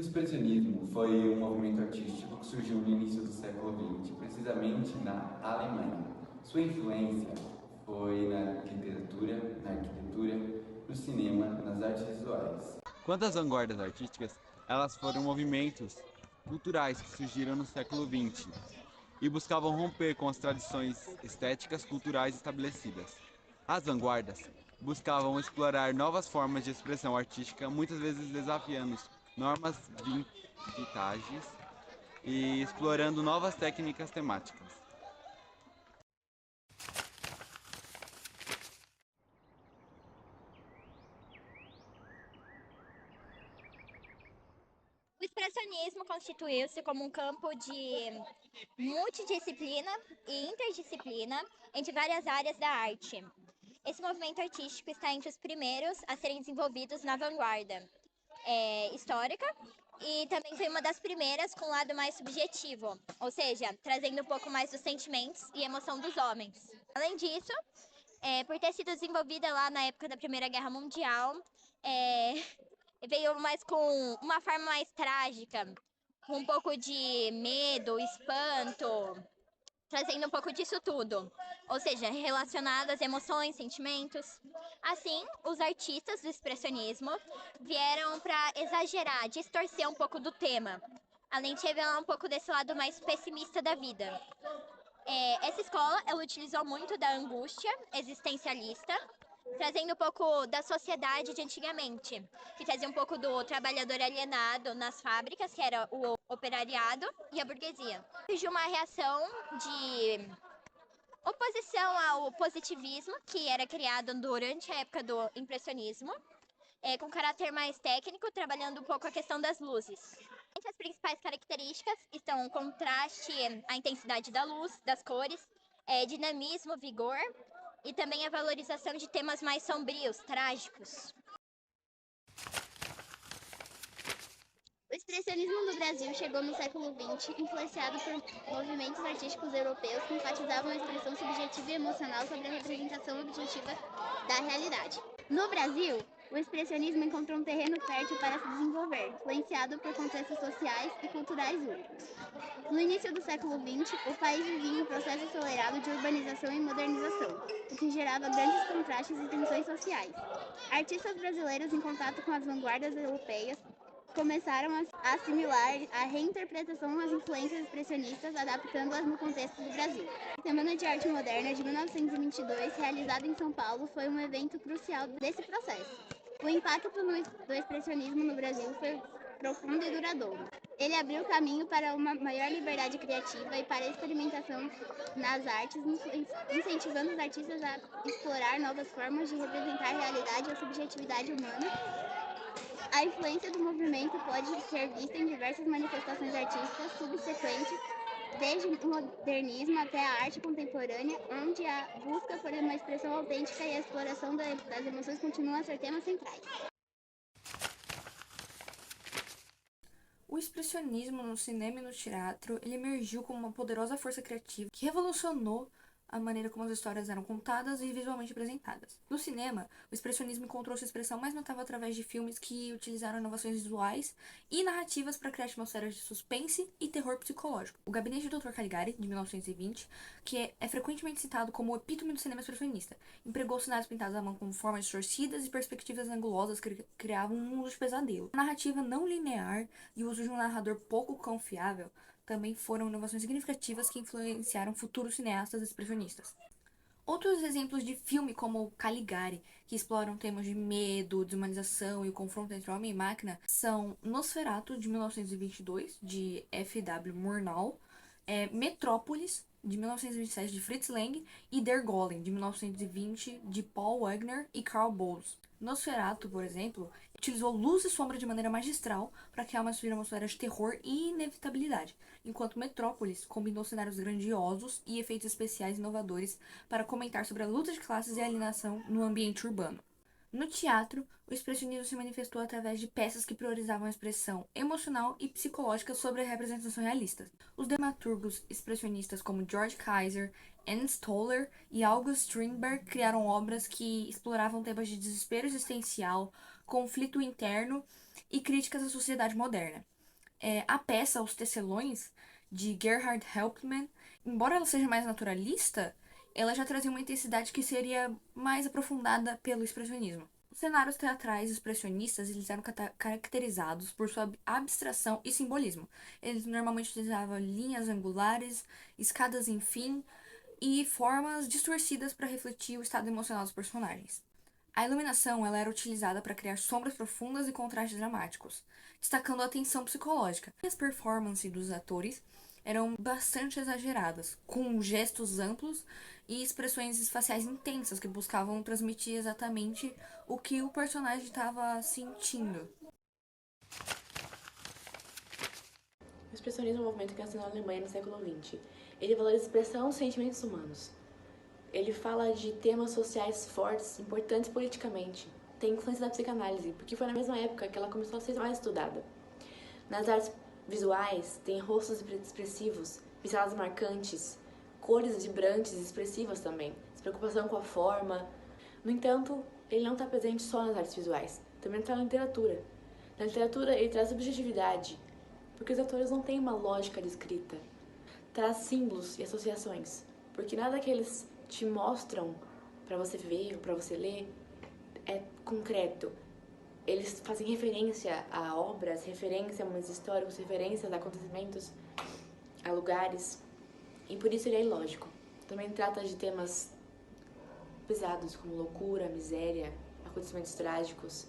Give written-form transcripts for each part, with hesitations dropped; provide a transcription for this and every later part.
expressionismo foi um movimento artístico que surgiu no início do século XX, precisamente na Alemanha. Sua influência foi na literatura, na arquitetura, no cinema, nas artes visuais. Quanto às vanguardas artísticas, elas foram movimentos culturais que surgiram no século XX e buscavam romper com as tradições estéticas culturais estabelecidas. As vanguardas buscavam explorar novas formas de expressão artística, muitas vezes desafiando normas vintages e explorando novas técnicas temáticas. O expressionismo constituiu-se como um campo de multidisciplina e interdisciplina entre várias áreas da arte. Esse movimento artístico está entre os primeiros a serem desenvolvidos na vanguarda histórica e também foi uma das primeiras com um lado mais subjetivo, ou seja, trazendo um pouco mais dos sentimentos e emoção dos homens. Além disso, por ter sido desenvolvida lá na época da Primeira Guerra Mundial, é, veio mais com uma forma mais trágica, com um pouco de medo, espanto, trazendo um pouco disso tudo, ou seja, relacionado às emoções, sentimentos. Assim, os artistas do expressionismo vieram para exagerar, distorcer um pouco do tema, além de revelar um pouco desse lado mais pessimista da vida. Essa escola, ela utilizou muito da angústia existencialista, trazendo um pouco da sociedade de antigamente, que trazia um pouco do trabalhador alienado nas fábricas, que era o operariado, e a burguesia. Surgiu uma reação de oposição ao positivismo, que era criado durante a época do impressionismo, com caráter mais técnico, trabalhando um pouco a questão das luzes. Entre as principais características estão o contraste, a intensidade da luz, das cores, dinamismo, vigor e também a valorização de temas mais sombrios, trágicos. O expressionismo no Brasil chegou no século XX, influenciado por movimentos artísticos europeus que enfatizavam a expressão subjetiva e emocional sobre a representação objetiva da realidade. No Brasil, o expressionismo encontrou um terreno fértil para se desenvolver, influenciado por contextos sociais e culturais únicos. No início do século XX, o país vivia um processo acelerado de urbanização e modernização, o que gerava grandes contrastes e tensões sociais. Artistas brasileiros em contato com as vanguardas europeias começaram a assimilar a reinterpretação às influências expressionistas, adaptando-as no contexto do Brasil. A Semana de Arte Moderna de 1922, realizada em São Paulo, foi um evento crucial desse processo. O impacto do expressionismo no Brasil foi profundo e duradouro. Ele abriu caminho para uma maior liberdade criativa e para a experimentação nas artes, incentivando os artistas a explorar novas formas de representar a realidade e a subjetividade humana. A influência do movimento pode ser vista em diversas manifestações artísticas subsequentes, desde o modernismo até a arte contemporânea, onde a busca por uma expressão autêntica e a exploração das emoções continuam a ser temas centrais. O expressionismo no cinema e no teatro, ele emergiu como uma poderosa força criativa que revolucionou a maneira como as histórias eram contadas e visualmente apresentadas. No cinema, o expressionismo encontrou sua expressão mais notável através de filmes que utilizaram inovações visuais e narrativas para criar atmosferas de suspense e terror psicológico. O Gabinete do Dr. Caligari, de 1920, que é frequentemente citado como o epítome do cinema expressionista, empregou cenários pintados à mão com formas distorcidas e perspectivas angulosas que criavam um mundo de pesadelo. A narrativa não linear e o uso de um narrador pouco confiável também foram inovações significativas que influenciaram futuros cineastas expressionistas. Outros exemplos de filme como Caligari, que exploram temas de medo, desumanização e o confronto entre homem e máquina, são Nosferatu, de 1922, de F.W. Murnau, Metrópolis, de 1927, de Fritz Lang, e Der Golem, de 1920, de Paul Wegener e Karl Bowles. Nosferatu, por exemplo, utilizou luz e sombra de maneira magistral para criar uma atmosfera de terror e inevitabilidade, enquanto Metrópolis combinou cenários grandiosos e efeitos especiais inovadores para comentar sobre a luta de classes e a alienação no ambiente urbano. No teatro, o expressionismo se manifestou através de peças que priorizavam a expressão emocional e psicológica sobre a representação realista. Os dramaturgos expressionistas como George Kaiser, Ernst Toller e August Strindberg criaram obras que exploravam temas de desespero existencial, conflito interno e críticas à sociedade moderna. A peça Os Tecelões, de Gerhard Hauptmann, embora ela seja mais naturalista, ela já trazia uma intensidade que seria mais aprofundada pelo expressionismo. Os cenários teatrais expressionistas eles eram caracterizados por sua abstração e simbolismo. Eles normalmente utilizavam linhas angulares, escadas em fim e formas distorcidas para refletir o estado emocional dos personagens. A iluminação ela era utilizada para criar sombras profundas e contrastes dramáticos, destacando a tensão psicológica. As performances dos atores eram bastante exageradas, com gestos amplos e expressões faciais intensas que buscavam transmitir exatamente o que o personagem estava sentindo. O expressionismo é um movimento que nasceu na Alemanha no século XX. Ele valoriza a expressão dos sentimentos humanos. Ele fala de temas sociais fortes, importantes politicamente. Tem influência da psicanálise, porque foi na mesma época que ela começou a ser mais estudada. Nas artes visuais, tem rostos expressivos, pinceladas marcantes, cores vibrantes e expressivas também, preocupação com a forma. No entanto, ele não está presente só nas artes visuais, também está na literatura. Na literatura, ele traz objetividade, porque os autores não têm uma lógica de escrita. Traz símbolos e associações, porque nada que eles te mostram para você ver ou para você ler é concreto. Eles fazem referência a obras, referência a momentos históricos, referências a acontecimentos, a lugares, e por isso ele é ilógico. Também trata de temas pesados como loucura, miséria, acontecimentos trágicos.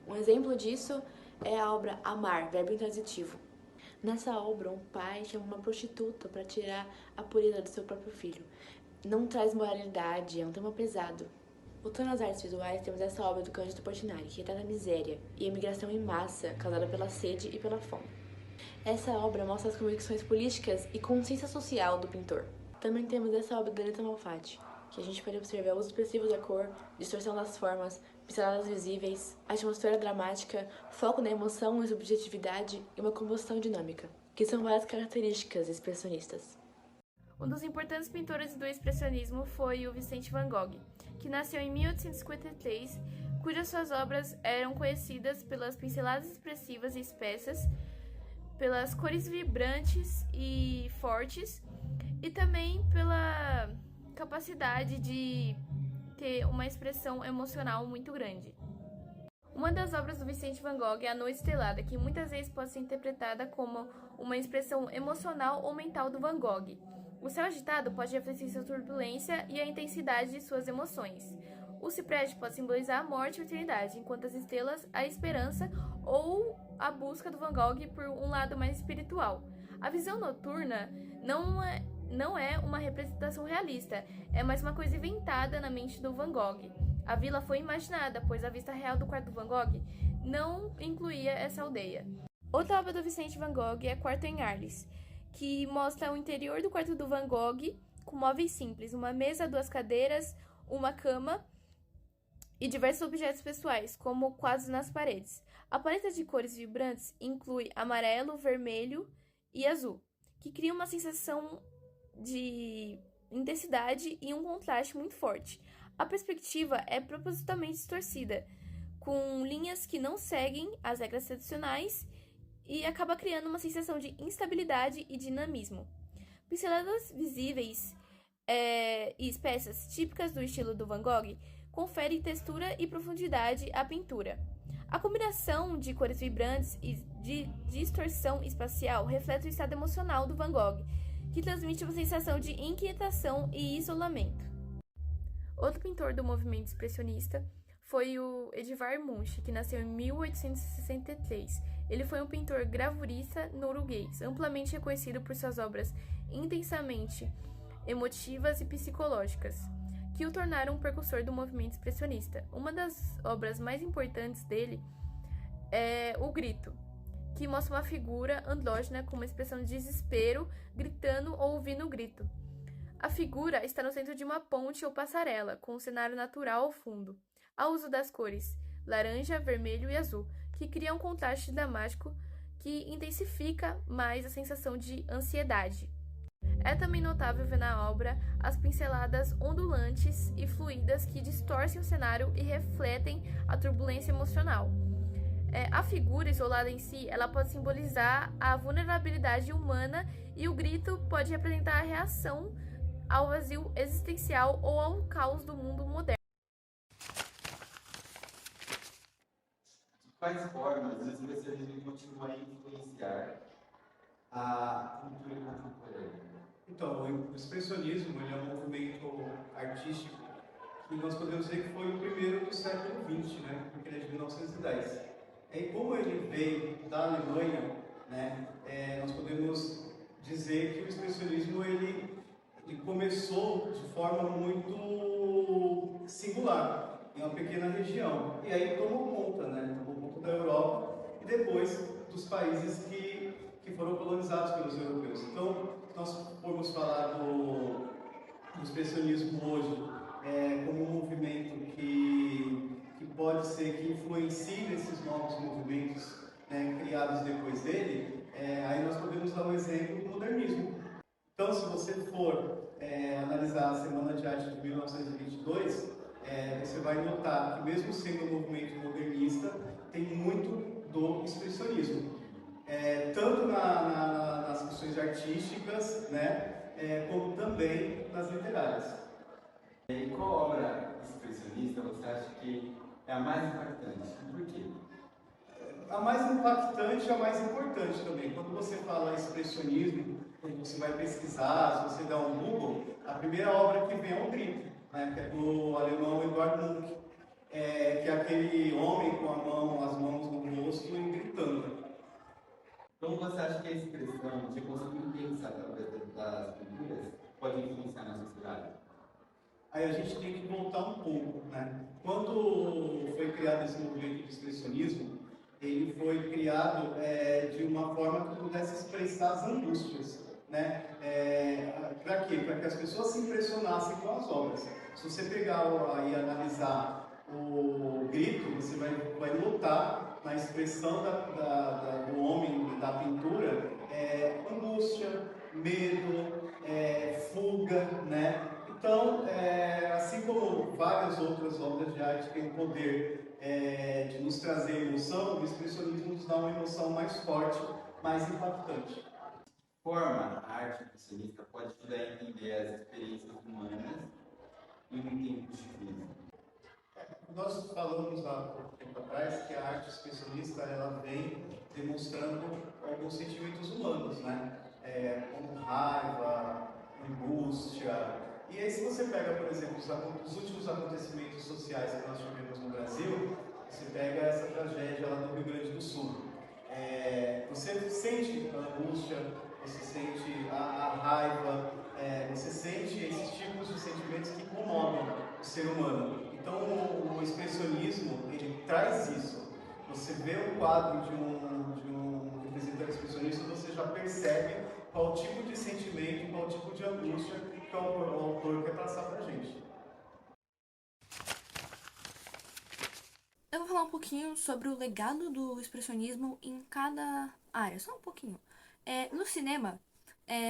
Um exemplo disso é a obra Amar, verbo intransitivo. Nessa obra, um pai chama uma prostituta para tirar a pureza do seu próprio filho. Não traz moralidade, é um tema pesado. Voltando às artes visuais, temos essa obra do Cândido Portinari, que retrata a miséria e a imigração em massa causada pela sede e pela fome. Essa obra mostra as convicções políticas e consciência social do pintor. Também temos essa obra da Leta Malfatti, que a gente pode observar o uso expressivo da cor, distorção das formas, pinceladas visíveis, atmosfera dramática, foco na emoção e subjetividade e uma composição dinâmica, que são várias características expressionistas. Um dos importantes pintores do expressionismo foi o Vicente Van Gogh, que nasceu em 1853, cujas suas obras eram conhecidas pelas pinceladas expressivas e espessas, pelas cores vibrantes e fortes, e também pela capacidade de ter uma expressão emocional muito grande. Uma das obras do Vicente Van Gogh é A Noite Estrelada, que muitas vezes pode ser interpretada como uma expressão emocional ou mental do Van Gogh. O céu agitado pode refletir sua turbulência e a intensidade de suas emoções. O cipreste pode simbolizar a morte e a eternidade, enquanto as estrelas, a esperança ou a busca do Van Gogh por um lado mais espiritual. A visão noturna não é uma representação realista, é mais uma coisa inventada na mente do Van Gogh. A vila foi imaginada, pois a vista real do quarto do Van Gogh não incluía essa aldeia. Outra obra do Vicente Van Gogh é Quarto em Arles, que mostra o interior do quarto do Van Gogh com móveis simples, uma mesa, 2 cadeiras, uma cama e diversos objetos pessoais, como quadros nas paredes. A paleta de cores vibrantes inclui amarelo, vermelho e azul, que cria uma sensação de intensidade e um contraste muito forte. A perspectiva é propositalmente distorcida, com linhas que não seguem as regras tradicionais e acaba criando uma sensação de instabilidade e dinamismo. Pinceladas visíveis e espessas típicas do estilo do Van Gogh conferem textura e profundidade à pintura. A combinação de cores vibrantes e de distorção espacial reflete o estado emocional do Van Gogh, que transmite uma sensação de inquietação e isolamento. Outro pintor do movimento expressionista foi o Edvard Munch, que nasceu em 1863. Ele foi um pintor gravurista norueguês, amplamente reconhecido por suas obras intensamente emotivas e psicológicas, que o tornaram um precursor do movimento expressionista. Uma das obras mais importantes dele é O Grito, que mostra uma figura andrógena com uma expressão de desespero, gritando ou ouvindo o grito. A figura está no centro de uma ponte ou passarela, com um cenário natural ao fundo. Há uso das cores laranja, vermelho e azul, que cria um contraste dramático que intensifica mais a sensação de ansiedade. É também notável ver na obra as pinceladas ondulantes e fluídas que distorcem o cenário e refletem a turbulência emocional. A figura isolada em si, ela pode simbolizar a vulnerabilidade humana e o grito pode representar a reação ao vazio existencial ou ao caos do mundo moderno. De quais formas o expressionismo continua a influenciar a cultura contemporânea? Então, o expressionismo ele é um movimento artístico que nós podemos dizer que foi o primeiro do século XX, né? Porque ele é de 1910. E como ele veio da Alemanha, né? Nós podemos dizer que o expressionismo ele começou de forma muito singular, em uma pequena região. E aí tomou conta, né? Tomou conta da Europa e depois dos países que foram colonizados pelos europeus. Então, se nós formos falar do expressionismo hoje como um movimento que pode ser que influencie nesses novos movimentos, né, criados depois dele, aí nós podemos dar um exemplo do modernismo. Então, se você for analisar a Semana de Arte de 1922, você vai notar que mesmo sendo um movimento modernista, tem muito do expressionismo. Tanto nas questões artísticas, né, como também nas literárias. E qual obra expressionista você acha que é a mais impactante? Por quê? A mais impactante e a mais importante também. Quando você fala expressionismo, quando você vai pesquisar, se você dá um Google, a primeira obra que vem é o Grito, né, que é do alemão Eduard Munch, que é aquele homem com as mãos no rosto e gritando. Como você acha que a expressão de conseguir pensar através das pinturas pode influenciar na sociedade? Aí a gente tem que voltar um pouco, né? Quando foi criado esse movimento de expressionismo, ele foi criado de uma forma que pudesse expressar as angústias, né? Para quê? Para que as pessoas se impressionassem com as obras. Se você pegar e analisar o Grito, você vai notar na expressão do homem, da pintura, angústia, medo, fuga, né? Então, assim como várias outras obras de arte têm o poder de nos trazer emoção, o expressionismo nos dá uma emoção mais forte, mais impactante. Forma a arte expressionista pode ajudar a entender as experiências humanas em um tempo difícil. Nós falamos há pouco tempo atrás que a arte expressionista ela vem demonstrando alguns sentimentos humanos, né? Como raiva, angústia. E aí, se você pega, por exemplo, os últimos acontecimentos sociais que nós tivemos no Brasil, você pega essa tragédia lá no Rio Grande do Sul. Você sente a angústia, você sente a raiva, você sente esses tipos de sentimentos que incomodam o ser humano. Então, o expressionismo, ele traz isso. Você vê um quadro de um representante expressionista, você já percebe qual tipo de sentimento, qual tipo de angústia que o autor quer passar pra gente. Eu vou falar um pouquinho sobre o legado do expressionismo em cada área, só um pouquinho. No cinema,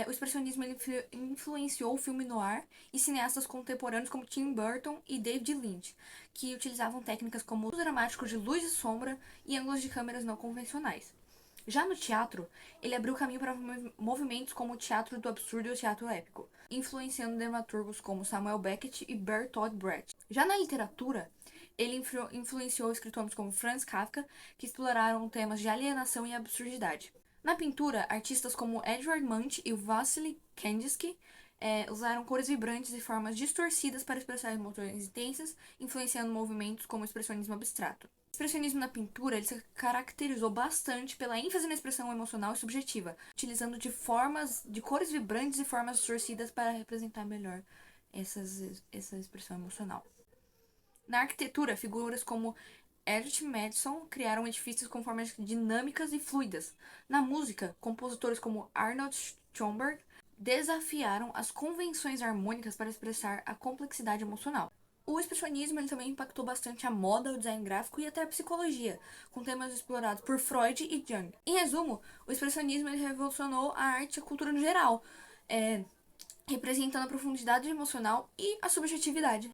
o expressionismo ele influenciou o filme noir e cineastas contemporâneos como Tim Burton e David Lynch, que utilizavam técnicas como uso dramático de luz e sombra e ângulos de câmeras não convencionais. Já no teatro, ele abriu caminho para movimentos como o teatro do absurdo e o teatro épico, influenciando dramaturgos como Samuel Beckett e Bertolt Brecht. Já na literatura, ele influenciou escritores como Franz Kafka, que exploraram temas de alienação e absurdidade. Na pintura, artistas como Edvard Munch e Wassily Kandinsky usaram cores vibrantes e formas distorcidas para expressar emoções intensas, influenciando movimentos como o expressionismo abstrato. O expressionismo na pintura ele se caracterizou bastante pela ênfase na expressão emocional e subjetiva, utilizando de cores vibrantes e formas distorcidas para representar melhor essa expressão emocional. Na arquitetura, figuras como Edith Madison criaram edifícios com formas dinâmicas e fluidas. Na música, compositores como Arnold Schoenberg desafiaram as convenções harmônicas para expressar a complexidade emocional. O expressionismo ele também impactou bastante a moda, o design gráfico e até a psicologia, com temas explorados por Freud e Jung. Em resumo, o expressionismo ele revolucionou a arte e a cultura no geral, representando a profundidade emocional e a subjetividade.